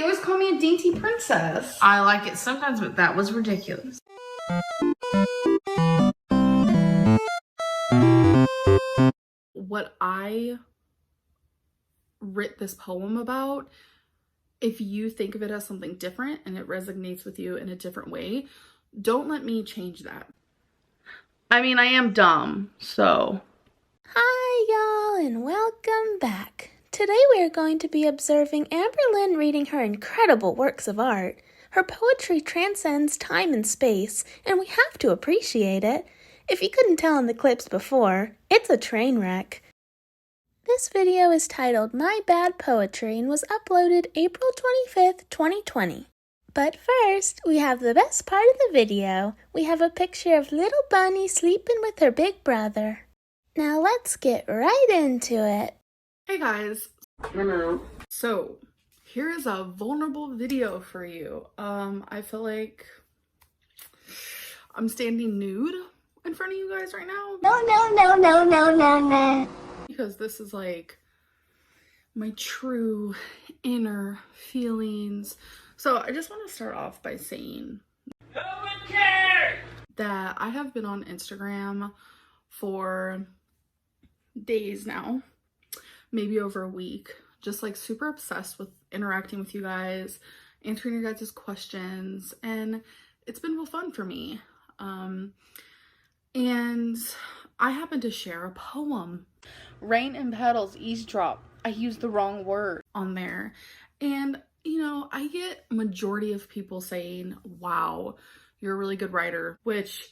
You always call me a dainty princess. I like it sometimes, but that was ridiculous. What I writ this poem about, if you think of it as something different and it resonates with you in a different way, don't let me change that. I mean, I am dumb, so. Hi y'all, and welcome back. Today we are going to be observing Amberlynn reading her incredible works of art. Her poetry transcends time and space, and we have to appreciate it. If you couldn't tell in the clips before, it's a train wreck. This video is titled My Bad Poetry and was uploaded April 25th, 2020. But first, we have the best part of the video. We have a picture of little Bunny sleeping with her big brother. Now let's get right into it. Hey guys. Hello. So, here is a vulnerable video for you. I feel like I'm standing nude in front of you guys right now. No. Because this is like my true inner feelings. So I just want to start off by saying that I have been on Instagram for days now, maybe over a week, just like super obsessed with interacting with you guys, answering your guys' questions, and it's been real fun for me. And I happened to share a poem. Rain and petals eavesdrop. I used the wrong word on there. And, you know, I get majority of people saying, wow, you're a really good writer, which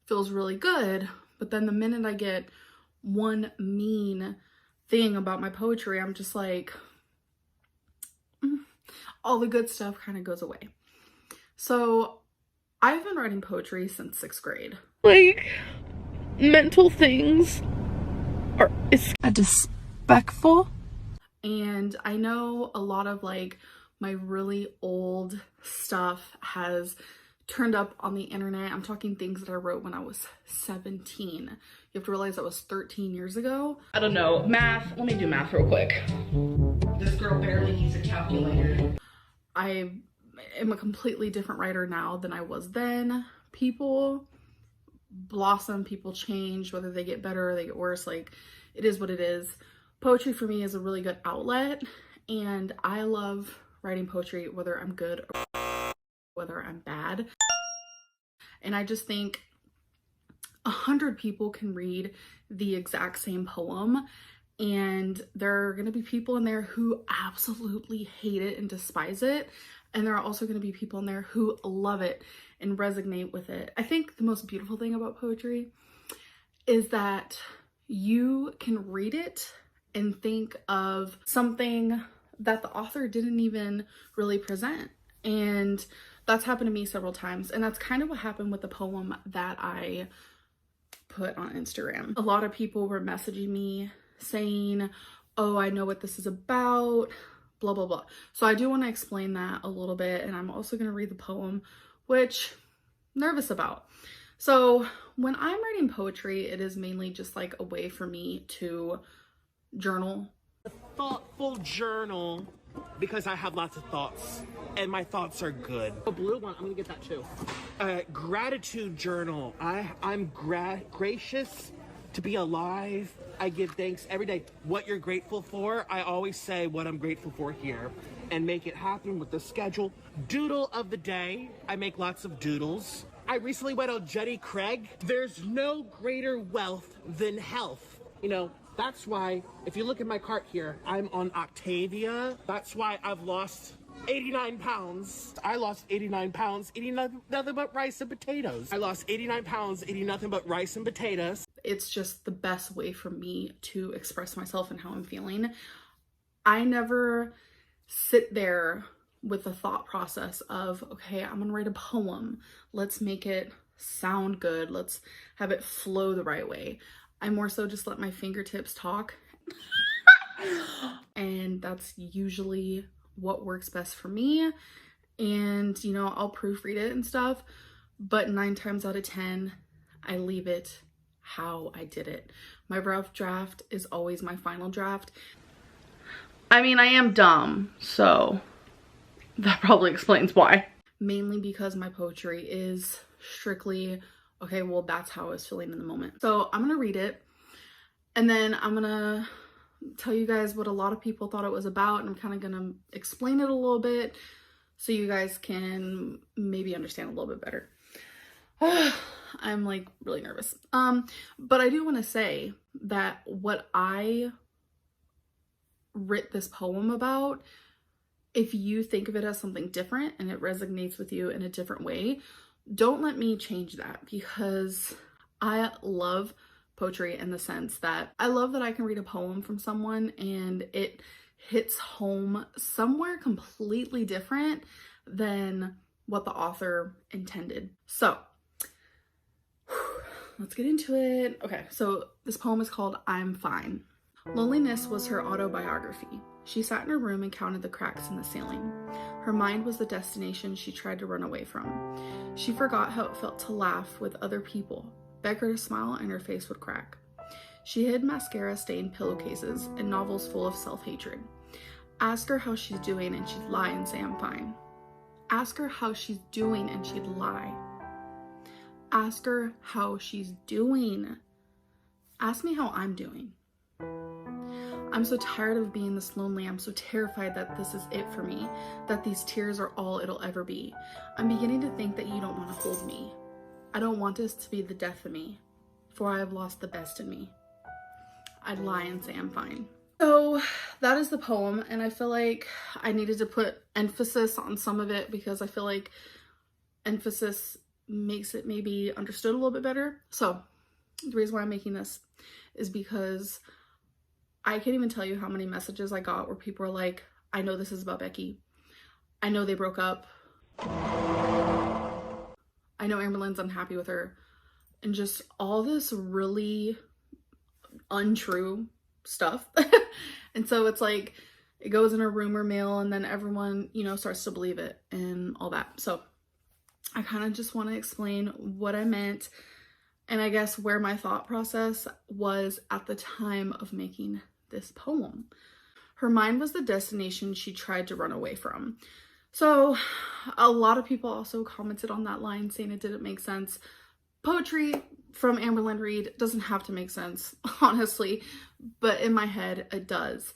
feels really good. But then the minute I get one mean thing about my poetry, I'm just like, all the good stuff kind of goes away. So I've been writing poetry since 6th grade. Like, mental things are disrespectful. And I know a lot of like my really old stuff has turned up on the internet. I'm talking things that I wrote when I was 17. You have to realize that was 13 years ago. I don't know, math. Let me do math real quick. This girl barely needs a calculator. I am a completely different writer now than I was then. People blossom, people change, whether they get better or they get worse. Like, it is what it is. Poetry for me is a really good outlet, and I love writing poetry whether I'm good or whether I'm bad. And I just think 100 people can read the exact same poem, and there are going to be people in there who absolutely hate it and despise it, and there are also going to be people in there who love it and resonate with it. I think the most beautiful thing about poetry is that you can read it and think of something that the author didn't even really present. And that's happened to me several times. And that's kind of what happened with the poem that I put on Instagram. A lot of people were messaging me saying, oh, I know what this is about, blah, blah, blah. So I do want to explain that a little bit. And I'm also going to read the poem, which I'm nervous about. So when I'm writing poetry, it is mainly just like a way for me to journal. A thoughtful journal, because I have lots of thoughts and my thoughts are good. A blue one, I'm gonna get that too. Gratitude journal. I'm gracious to be alive. I give thanks every day. What you're grateful for, I always say what I'm grateful for here and make it happen with the schedule. Doodle of the day. I make lots of doodles. I recently went on Jenny Craig. There's no greater wealth than health. You know, that's why, if you look at my cart here, I'm on Octavia. That's why I've lost 89 pounds. I lost 89 pounds eating nothing but rice and potatoes. I lost 89 pounds eating nothing but rice and potatoes. It's just the best way for me to express myself and how I'm feeling. I never sit there with the thought process of, okay, I'm gonna write a poem. Let's make it sound good. Let's have it flow the right way. I more so just let my fingertips talk. And that's usually what works best for me. And, you know, I'll proofread it and stuff, but 9 times out of 10, I leave it how I did it. My rough draft is always my final draft. I mean, I am dumb, so that probably explains why. Mainly because my poetry is strictly, okay, well, that's how I was feeling in the moment. So I'm gonna read it, and then I'm gonna tell you guys what a lot of people thought it was about, and I'm kind of gonna explain it a little bit so you guys can maybe understand a little bit better. I'm like really nervous. But I do want to say that what I writ this poem about, if you think of it as something different and it resonates with you in a different way, don't let me change that, because I love poetry in the sense that I love that I can read a poem from someone and it hits home somewhere completely different than what the author intended. So let's get into it. Okay, so this poem is called I'm Fine. Loneliness was her autobiography. She sat in her room and counted the cracks in the ceiling. Her mind was the destination she tried to run away from. She forgot how it felt to laugh with other people, beg her to smile, and her face would crack. She hid mascara-stained pillowcases and novels full of self-hatred. Ask her how she's doing and she'd lie and say I'm fine. Ask her how she's doing and she'd lie. Ask her how she's doing. Ask me how I'm doing. I'm so tired of being this lonely. I'm so terrified that this is it for me, that these tears are all it'll ever be. I'm beginning to think that you don't want to hold me. I don't want this to be the death of me, for I have lost the best in me. I'd lie and say I'm fine. So that is the poem, and I feel like I needed to put emphasis on some of it because I feel like emphasis makes it maybe understood a little bit better. So the reason why I'm making this is because I can't even tell you how many messages I got where people are like, I know this is about Becky. I know they broke up. I know Amberlynn's unhappy with her. And just all this really untrue stuff. And so it's like, it goes in a rumor mill and then everyone, you know, starts to believe it and all that. So I kind of just want to explain what I meant and I guess where my thought process was at the time of making this poem. Her mind was the destination she tried to run away from. So a lot of people also commented on that line saying it didn't make sense. Poetry from Amberlynn Reid doesn't have to make sense, honestly, but in my head it does.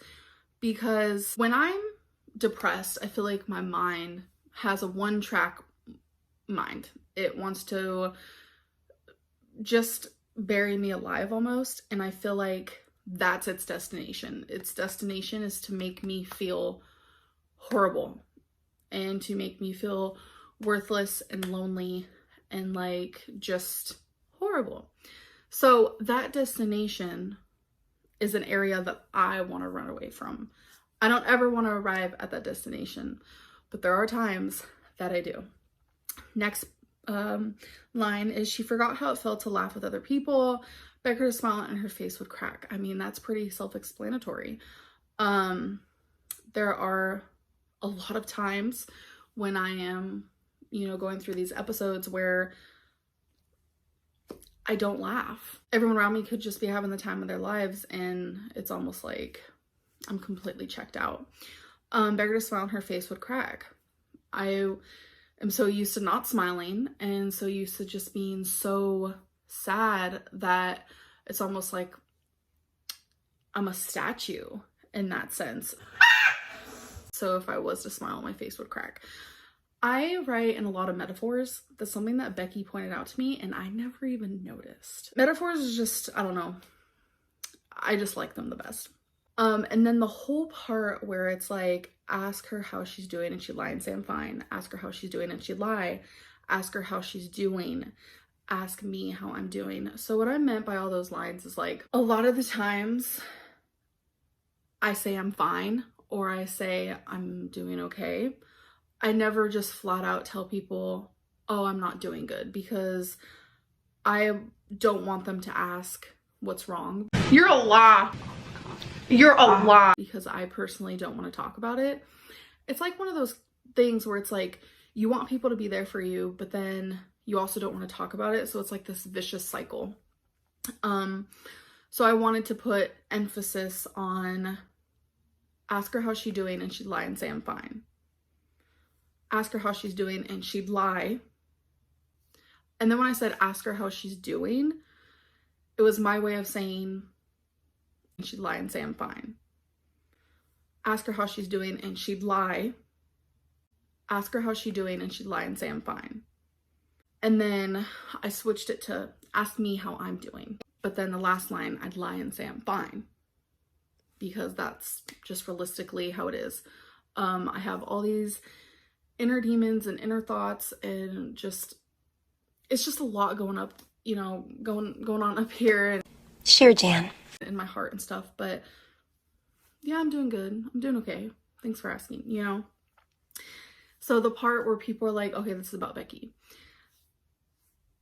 Because when I'm depressed, I feel like my mind has a one-track mind. It wants to just bury me alive almost, and I feel like that's its destination. Its destination is to make me feel horrible and to make me feel worthless and lonely and like just horrible. So that destination is an area that I want to run away from. I don't ever want to arrive at that destination, but there are times that I do. Next line is, she forgot how it felt to laugh with other people, beg her to smile, and her face would crack. I mean, that's pretty self-explanatory. There are a lot of times when I am, you know, going through these episodes where I don't laugh. Everyone around me could just be having the time of their lives and it's almost like I'm completely checked out. Beg her to smile and her face would crack. I am so used to not smiling and so used to just being so sad that it's almost like I'm a statue in that sense. So if I was to smile, my face would crack. I write in a lot of metaphors. That's something that Becky pointed out to me and I never even noticed. Metaphors is just, I don't know. I just like them the best. And then the whole part where it's like, ask her how she's doing and she'd lie and say I'm fine. Ask her how she's doing and she'd lie. Ask her how she's doing. Ask me how I'm doing. So what I meant by all those lines is like, a lot of the times I say I'm fine or I say I'm doing okay. I never just flat out tell people, oh, I'm not doing good, because I don't want them to ask what's wrong. You're a lie. You're a lie. Because I personally don't want to talk about it. It's like one of those things where it's like, you want people to be there for you, but then you also don't want to talk about it. So it's like this vicious cycle. So I wanted to put emphasis on ask her how she's doing and she'd lie and say I'm fine. ask her how she's doing, and she'd lie. And then when I said ask her how she's doing, it was my way of saying, she'd lie and say I'm fine. Ask her how she's doing, and she'd lie. Ask her how she's doing, and she'd lie and say I'm fine. And then I switched it to ask me how I'm doing. But then the last line, I'd lie and say I'm fine, because that's just realistically how it is. I have all these inner demons and inner thoughts, and just, it's just a lot going up, you know, going on up here. And sure, Jan. In my heart and stuff. But yeah, I'm doing good. I'm doing okay. Thanks for asking, you know. So the part where people are like, okay, this is about Becky.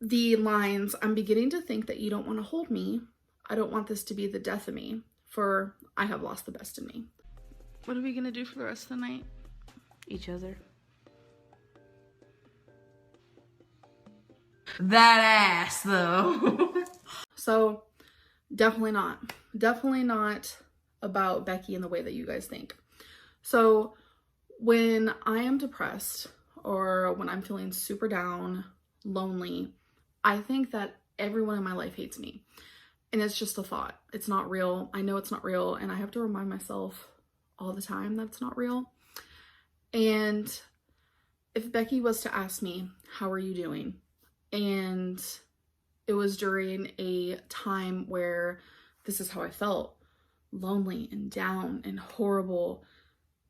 The lines, I'm beginning to think that you don't want to hold me. I don't want this to be the death of me, for I have lost the best in me. What are we gonna do for the rest of the night? Each other. That ass, though. So definitely not about Becky in the way that you guys think. So when I am depressed, or when I'm feeling super down, lonely, I think that everyone in my life hates me. And it's just a thought. It's not real. I know it's not real, and I have to remind myself all the time that it's not real. And if Becky was to ask me, how are you doing? And it was during a time where this is how I felt, lonely and down and horrible,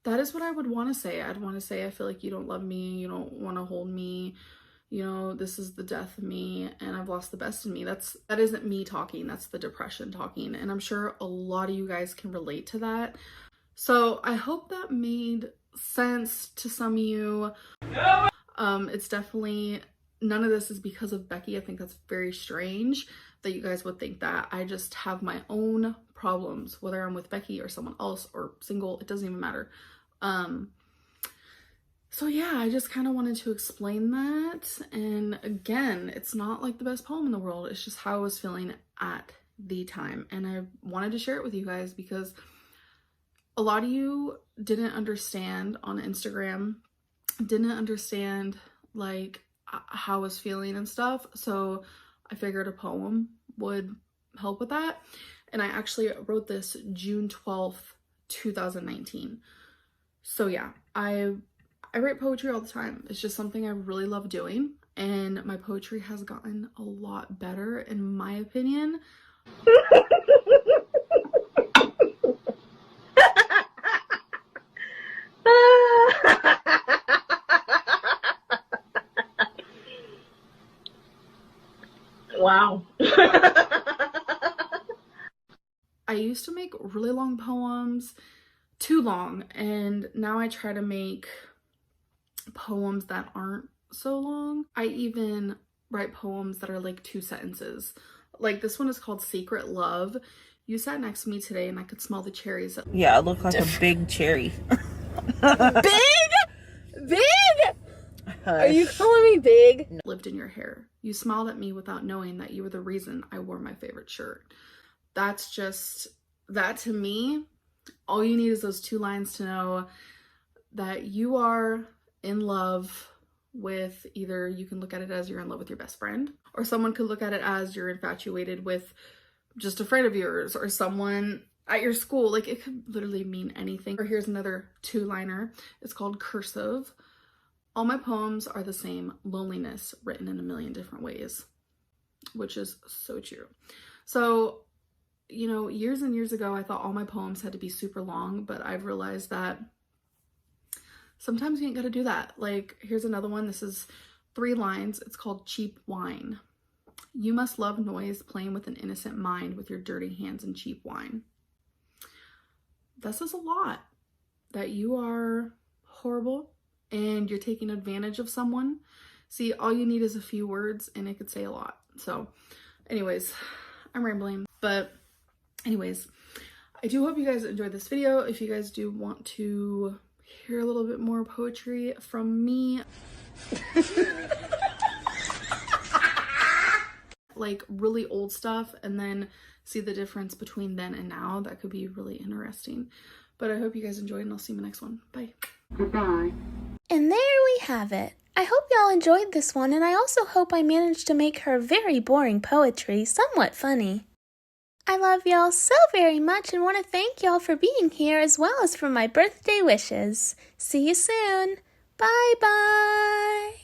that is what I would want to say. I'd want to say, I feel like you don't love me, you don't want to hold me, you know, this is the death of me, and I've lost the best in me. That isn't me talking, that's the depression talking. And I'm sure a lot of you guys can relate to that. So I hope that made sense to some of you. It's definitely, none of this is because of Becky. I think that's very strange that you guys would think that. I just have my own problems, whether I'm with Becky or someone else or single, it doesn't even matter. So yeah, I just kind of wanted to explain that. And again, it's not like the best poem in the world. It's just how I was feeling at the time. And I wanted to share it with you guys because a lot of you didn't understand on Instagram, didn't understand like how I was feeling and stuff. So I figured a poem would help with that. And I actually wrote this June 12th, 2019. So yeah, I write poetry all the time. It's just something I really love doing, and my poetry has gotten a lot better in my opinion. Wow. I used to make really long poems, too long, and now I try to make poems that aren't so long. I even write poems that are like 2 sentences. Like this one is called Secret Love. You sat next to me today and I could smell the cherries. Yeah, I look like a big cherry. Big? Are you calling me big? Lived in your hair. You smiled at me without knowing that you were the reason I wore my favorite shirt. That's just, that to me, all you need is those 2 lines to know that you are in love with, either you can look at it as you're in love with your best friend, or someone could look at it as you're infatuated with just a friend of yours or someone at your school. Like it could literally mean anything. Or here's another 2-liner. It's called Cursive. All my poems are the same, loneliness written in a million different ways, which is so true. So, you know, years and years ago, I thought all my poems had to be super long, but I've realized that sometimes you ain't gotta do that. Like, here's another one. This is 3 lines. It's called Cheap Wine. You must love noise, playing with an innocent mind with your dirty hands and cheap wine. This is a lot, that you are horrible and you're taking advantage of someone. See, all you need is a few words and it could say a lot. So anyways, I'm rambling, but anyways, I do hope you guys enjoyed this video. If you guys do want to hear a little bit more poetry from me, like really old stuff, and then see the difference between then and now, that could be really interesting. But I hope you guys enjoyed, and I'll see you in the next one. Bye. Goodbye. And there we have it. I hope y'all enjoyed this one, and I also hope I managed to make her very boring poetry somewhat funny. I love y'all so very much and want to thank y'all for being here as well as for my birthday wishes. See you soon. Bye-bye.